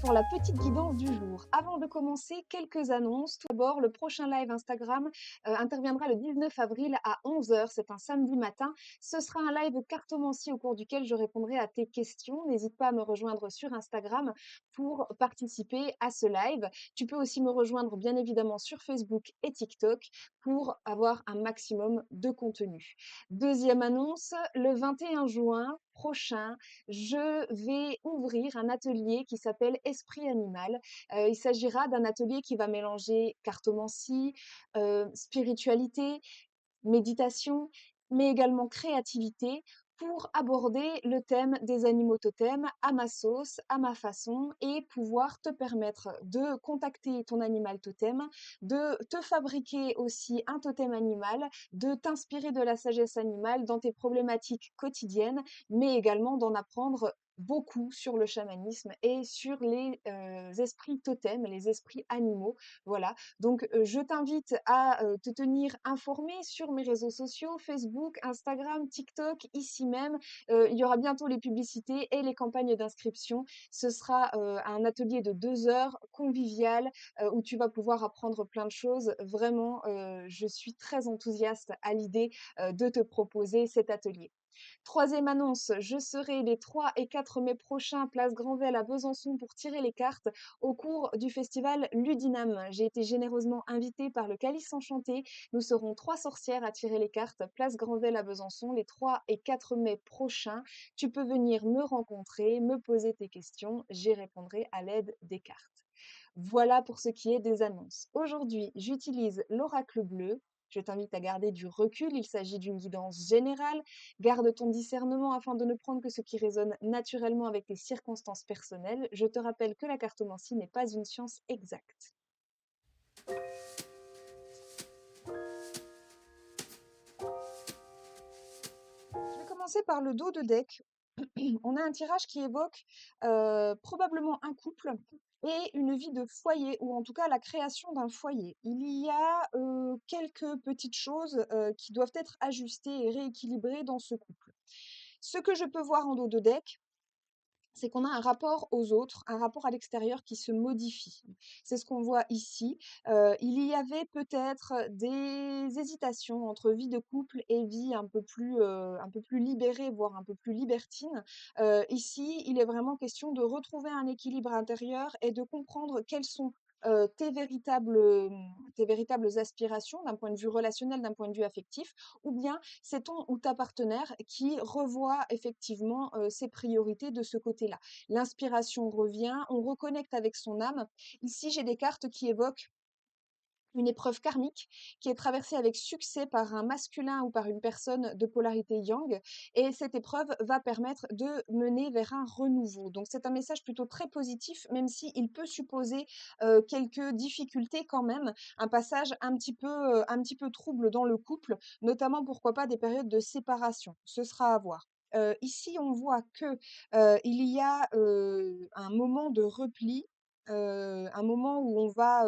pour la petite guidance du jour. Avant de commencer, quelques annonces. Tout d'abord, le prochain live Instagram interviendra le 19 avril à 11 heures. C'est un samedi matin. Ce sera un live cartomancie au cours duquel je répondrai à tes questions. N'hésite pas à me rejoindre sur Instagram pour participer à ce live. Tu peux aussi me rejoindre bien évidemment sur Facebook et TikTok pour avoir un maximum de contenu. Deuxième annonce, le 21 juin prochain, je vais ouvrir un atelier qui s'appelle Esprit animal. Il s'agira d'un atelier qui va mélanger cartomancie, spiritualité, méditation, mais également créativité pour aborder le thème des animaux totems à ma sauce, à ma façon et pouvoir te permettre de contacter ton animal totem, de te fabriquer aussi un totem animal, de t'inspirer de la sagesse animale dans tes problématiques quotidiennes, mais également d'en apprendre beaucoup sur le chamanisme et sur les esprits totems, les esprits animaux. Voilà, donc, je t'invite à, te tenir informé sur mes réseaux sociaux, Facebook, Instagram, TikTok, ici même. Il y aura bientôt les publicités et les campagnes d'inscription. Ce sera, un atelier de 2 heures convivial, où tu vas pouvoir apprendre plein de choses. Vraiment, je suis très enthousiaste à l'idée, de te proposer cet atelier. Troisième annonce, je serai les 3 et 4 mai prochains, place Granvelle à Besançon pour tirer les cartes au cours du festival Ludinam. J'ai été généreusement invitée par le Calice Enchanté. Nous serons 3 sorcières à tirer les cartes, place Granvelle à Besançon, les 3 et 4 mai prochains. Tu peux venir me rencontrer, me poser tes questions, j'y répondrai à l'aide des cartes. Voilà pour ce qui est des annonces. Aujourd'hui, j'utilise l'oracle bleu. Je t'invite à garder du recul, il s'agit d'une guidance générale. Garde ton discernement afin de ne prendre que ce qui résonne naturellement avec tes circonstances personnelles. Je te rappelle que la cartomancie n'est pas une science exacte. Je vais commencer par le dos de deck. On a un tirage qui évoque probablement un couple et une vie de foyer, ou en tout cas la création d'un foyer. Il y a quelques petites choses qui doivent être ajustées et rééquilibrées dans ce couple. Ce que je peux voir en dos de deck, c'est qu'on a un rapport aux autres, un rapport à l'extérieur qui se modifie. C'est ce qu'on voit ici. Il y avait peut-être des hésitations entre vie de couple et vie un peu plus libérée, voire un peu plus libertine. Ici, il est vraiment question de retrouver un équilibre intérieur et de comprendre quels sont tes véritables aspirations d'un point de vue relationnel, d'un point de vue affectif, ou bien c'est ton ou ta partenaire qui revoit effectivement ses priorités de ce côté-là. L'inspiration revient, on reconnecte avec son âme. Ici, j'ai des cartes qui évoquent une épreuve karmique qui est traversée avec succès par un masculin ou par une personne de polarité yang, et cette épreuve va permettre de mener vers un renouveau. Donc c'est un message plutôt très positif, même s'il peut supposer quelques difficultés quand même, un passage un petit peu trouble dans le couple, notamment pourquoi pas des périodes de séparation. Ce sera à voir. Ici, on voit que il y a un moment de repli, un moment où on va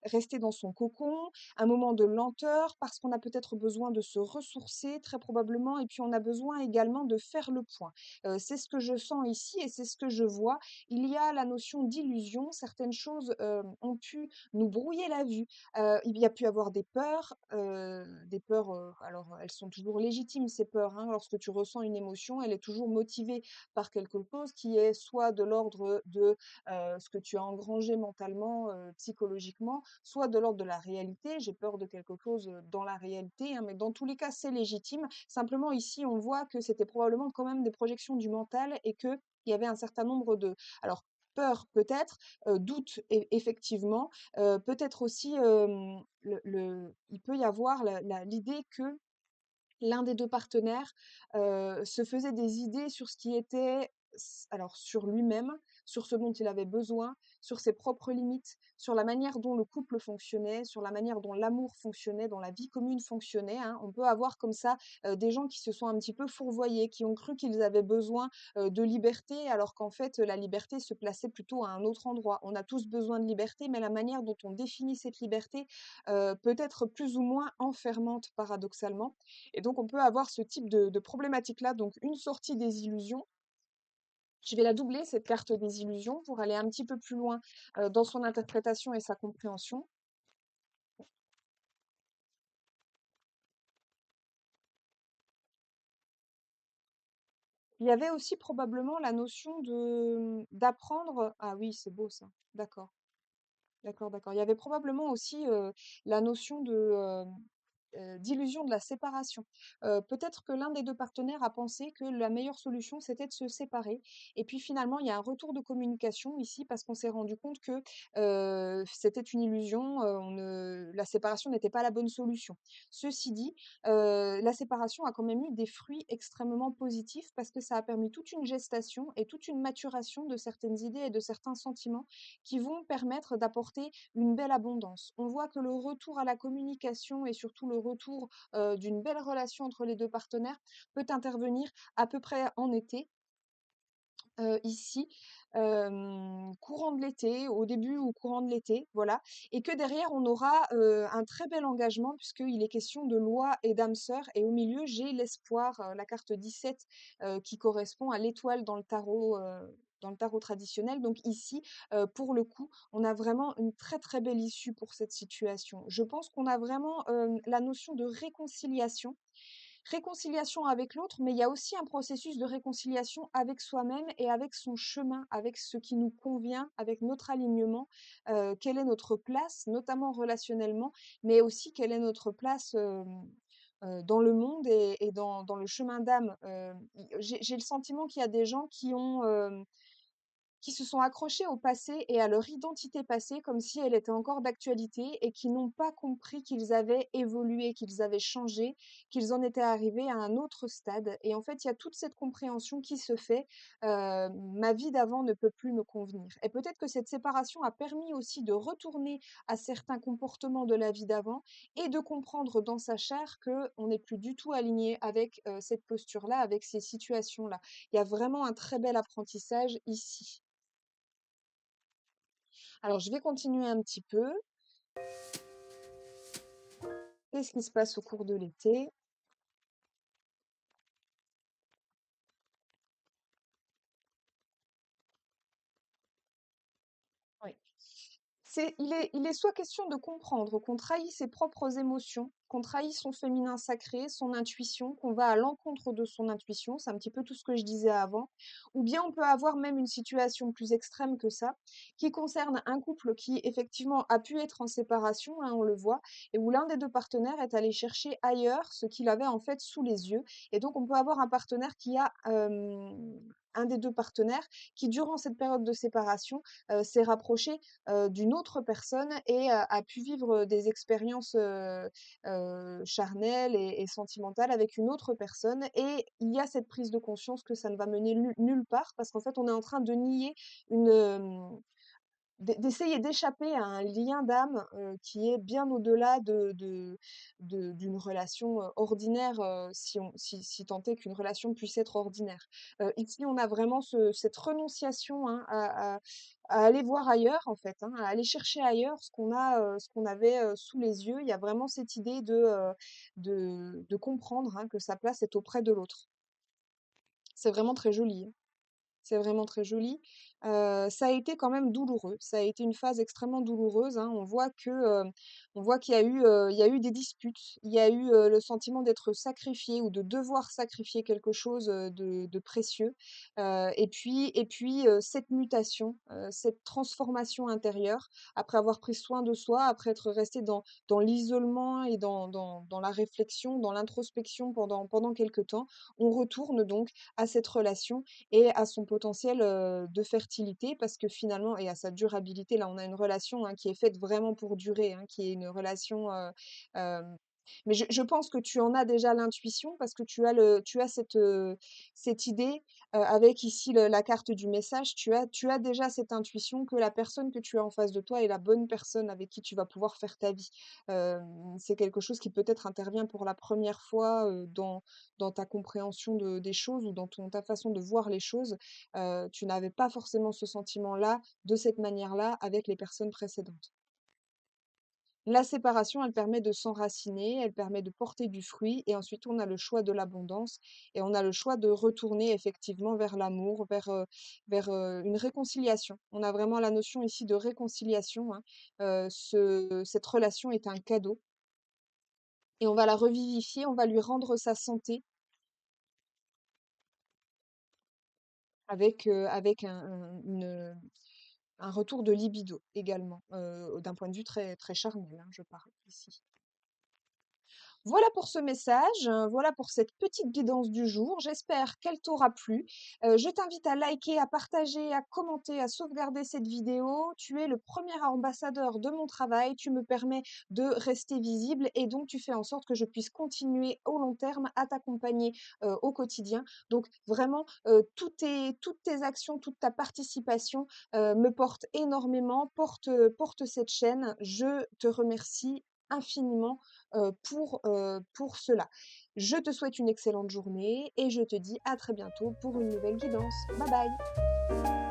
rester dans son cocon, un moment de lenteur parce qu'on a peut-être besoin de se ressourcer très probablement, et puis on a besoin également de faire le point. C'est ce que je sens ici et c'est ce que je vois. Il y a la notion d'illusion, certaines choses, ont pu nous brouiller la vue. Il y a pu avoir des peurs, alors elles sont toujours légitimes ces peurs, hein. Lorsque tu ressens une émotion, elle est toujours motivée par quelque chose qui est soit de l'ordre de ce que tu as engrangé mentalement, psychologiquement, soit de l'ordre de la réalité. J'ai peur de quelque chose dans la réalité, hein, mais dans tous les cas, c'est légitime. Simplement, ici, on voit que c'était probablement quand même des projections du mental et qu'il y avait un certain nombre de... Alors, peur peut-être, doute effectivement, peut-être aussi il peut y avoir l'idée que l'un des 2 partenaires, se faisait des idées sur ce qui était alors sur lui-même, sur ce dont il avait besoin, sur ses propres limites, sur la manière dont le couple fonctionnait, sur la manière dont l'amour fonctionnait, dont la vie commune fonctionnait, hein. On peut avoir comme ça, des gens qui se sont un petit peu fourvoyés, qui ont cru qu'ils avaient besoin, de liberté, alors qu'en fait, la liberté se plaçait plutôt à un autre endroit. On a tous besoin de liberté, mais la manière dont on définit cette liberté, peut être plus ou moins enfermante paradoxalement. Et donc, on peut avoir ce type de problématique-là, donc une sortie des illusions Je vais la doubler, cette carte des illusions, pour aller un petit peu plus loin, dans son interprétation et sa compréhension. Il y avait aussi probablement la notion d'apprendre ah oui, c'est beau ça, d'accord, d'accord, d'accord. Il y avait probablement aussi, la notion d'illusion de la séparation. Peut-être que l'un des 2 partenaires a pensé que la meilleure solution, c'était de se séparer et puis finalement, il y a un retour de communication ici parce qu'on s'est rendu compte que, c'était une illusion, on ne la séparation n'était pas la bonne solution. Ceci dit, la séparation a quand même eu des fruits extrêmement positifs parce que ça a permis toute une gestation et toute une maturation de certaines idées et de certains sentiments qui vont permettre d'apporter une belle abondance. On voit que le retour à la communication et surtout le retour, d'une belle relation entre les 2 partenaires peut intervenir à peu près en été, ici, courant de l'été, au début ou courant de l'été, voilà et que derrière on aura, un très bel engagement puisqu'il est question de loi et d'âme sœur et au milieu j'ai l'espoir, la carte 17 qui correspond à l'étoile dans le tarot traditionnel donc ici, pour le coup, on a vraiment une très, très belle issue pour cette situation. Je pense qu'on a vraiment, la notion de réconciliation. Réconciliation avec l'autre, mais il y a aussi un processus de réconciliation avec soi-même et avec son chemin, avec ce qui nous convient, avec notre alignement. Quelle est notre place, notamment relationnellement, mais aussi quelle est notre place, dans le monde et dans le chemin d'âme. J'ai le sentiment qu'il y a des gens qui se sont accrochés au passé et à leur identité passée comme si elle était encore d'actualité et qui n'ont pas compris qu'ils avaient évolué, qu'ils avaient changé, qu'ils en étaient arrivés à un autre stade. Et en fait, il y a toute cette compréhension qui se fait. Ma vie d'avant ne peut plus me convenir. Et peut-être que cette séparation a permis aussi de retourner à certains comportements de la vie d'avant et de comprendre dans sa chair que on n'est plus du tout aligné avec cette posture-là, avec ces situations-là. Il y a vraiment un très bel apprentissage ici. Alors, je vais continuer un petit peu. Qu'est-ce qui se passe au cours de l'été? Oui. Il est soit question de comprendre qu'on trahit ses propres émotions, qu'on trahit son féminin sacré, son intuition, qu'on va à l'encontre de son intuition, c'est un petit peu tout ce que je disais avant. Ou bien on peut avoir même une situation plus extrême que ça, qui concerne un couple qui effectivement a pu être en séparation, hein, on le voit, et où l'un des 2 partenaires est allé chercher ailleurs ce qu'il avait en fait sous les yeux. Et donc on peut avoir un partenaire qui a, un des 2 partenaires qui durant cette période de séparation, s'est rapproché d'une autre personne et a pu vivre des expériences charnelles et sentimentales avec une autre personne. Et il y a cette prise de conscience que ça ne va mener nulle part parce qu'en fait, on est en train de nier une, d'essayer d'échapper à un lien d'âme, qui est bien au-delà d'une relation, ordinaire, si tant est qu'une relation puisse être ordinaire. Ici, on a vraiment cette renonciation, hein, à aller voir ailleurs, en fait, hein, à aller chercher ailleurs ce qu'on avait, sous les yeux. Il y a vraiment cette idée de comprendre, hein, que sa place est auprès de l'autre. C'est vraiment très joli, hein. C'est vraiment très joli. Ça a été quand même douloureux. Ça a été une phase extrêmement douloureuse, hein. On voit qu'il y a eu des disputes. Il y a eu, le sentiment d'être sacrifié ou de devoir sacrifier quelque chose, de précieux. Cette mutation, cette transformation intérieure, après avoir pris soin de soi, après être resté dans l'isolement et dans la réflexion, dans l'introspection pendant quelque temps, on retourne donc à cette relation et à son potentiel, de fertilité parce que finalement et à sa durabilité. Là, on a une relation, hein, qui est faite vraiment pour durer, hein, qui est une relation, hem mais je pense que tu en as déjà l'intuition parce que tu as cette idée, avec ici la carte du message, tu as déjà cette intuition que la personne que tu as en face de toi est la bonne personne avec qui tu vas pouvoir faire ta vie. C'est quelque chose qui peut-être intervient pour la première fois, dans ta compréhension des choses ou dans ta façon de voir les choses. Tu n'avais pas forcément ce sentiment-là, de cette manière-là, avec les personnes précédentes. La séparation, elle permet de s'enraciner, elle permet de porter du fruit et ensuite on a le choix de l'abondance et on a le choix de retourner effectivement vers l'amour, une réconciliation. On a vraiment la notion ici de réconciliation, hein. Cette relation est un cadeau et on va la revivifier, on va lui rendre sa santé avec un retour de libido également, d'un point de vue très, très charnel, hein, je parle ici. Voilà pour ce message, voilà pour cette petite guidance du jour. J'espère qu'elle t'aura plu. Je t'invite à liker, à partager, à commenter, à sauvegarder cette vidéo. Tu es le premier ambassadeur de mon travail. Tu me permets de rester visible et donc tu fais en sorte que je puisse continuer au long terme à t'accompagner au quotidien. Donc vraiment, toutes tes actions, toute ta participation me porte énormément, porte cette chaîne. Je te remercie infiniment pour cela. Je te souhaite une excellente journée et je te dis à très bientôt pour une nouvelle guidance. Bye bye.